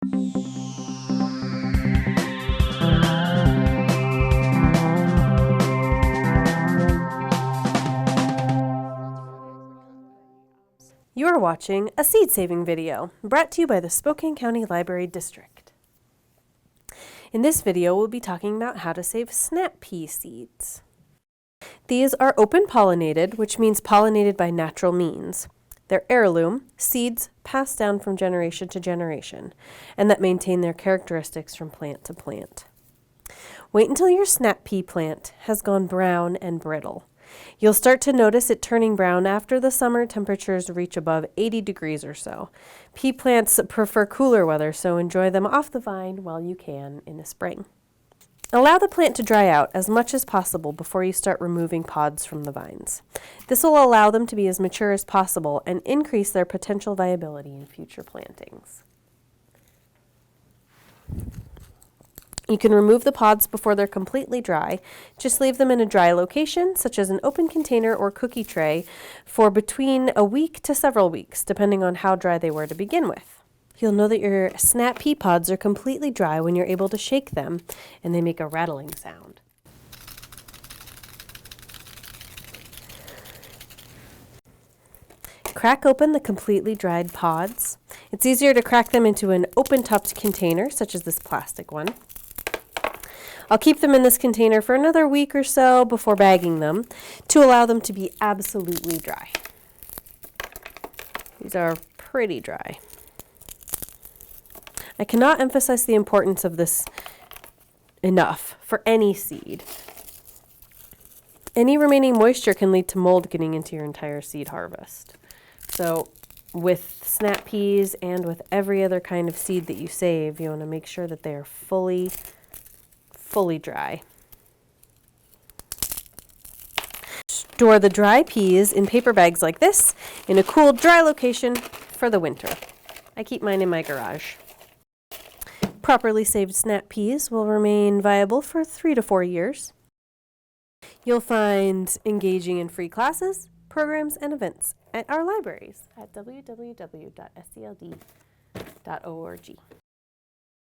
You are watching a seed saving video brought to you by the Spokane County Library District. In this video, we'll be talking about how to save snap pea seeds. These are open pollinated, which means pollinated by natural means. They're heirloom, seeds passed down from generation to generation, and that maintain their characteristics from plant to plant. Wait until your snap pea plant has gone brown and brittle. You'll start to notice it turning brown after the summer temperatures reach above 80 degrees or so. Pea plants prefer cooler weather, so enjoy them off the vine while you can in the spring. Allow the plant to dry out as much as possible before you start removing pods from the vines. This will allow them to be as mature as possible and increase their potential viability in future plantings. You can remove the pods before they're completely dry. Just leave them in a dry location, such as an open container or cookie tray, for between a week to several weeks, depending on how dry they were to begin with. You'll know that your snap pea pods are completely dry when you're able to shake them, and they make a rattling sound. Crack open the completely dried pods. It's easier to crack them into an open-topped container, such as this plastic one. I'll keep them in this container for another week or so before bagging them to allow them to be absolutely dry. These are pretty dry. I cannot emphasize the importance of this enough for any seed. Any remaining moisture can lead to mold getting into your entire seed harvest. So with snap peas and with every other kind of seed that you save, you want to make sure that they are fully dry. Store the dry peas in paper bags like this in a cool, dry location for the winter. I keep mine in my garage. Properly saved snap peas will remain viable for 3 to 4 years. You'll find engaging and free classes, programs, and events at our libraries at www.scld.org.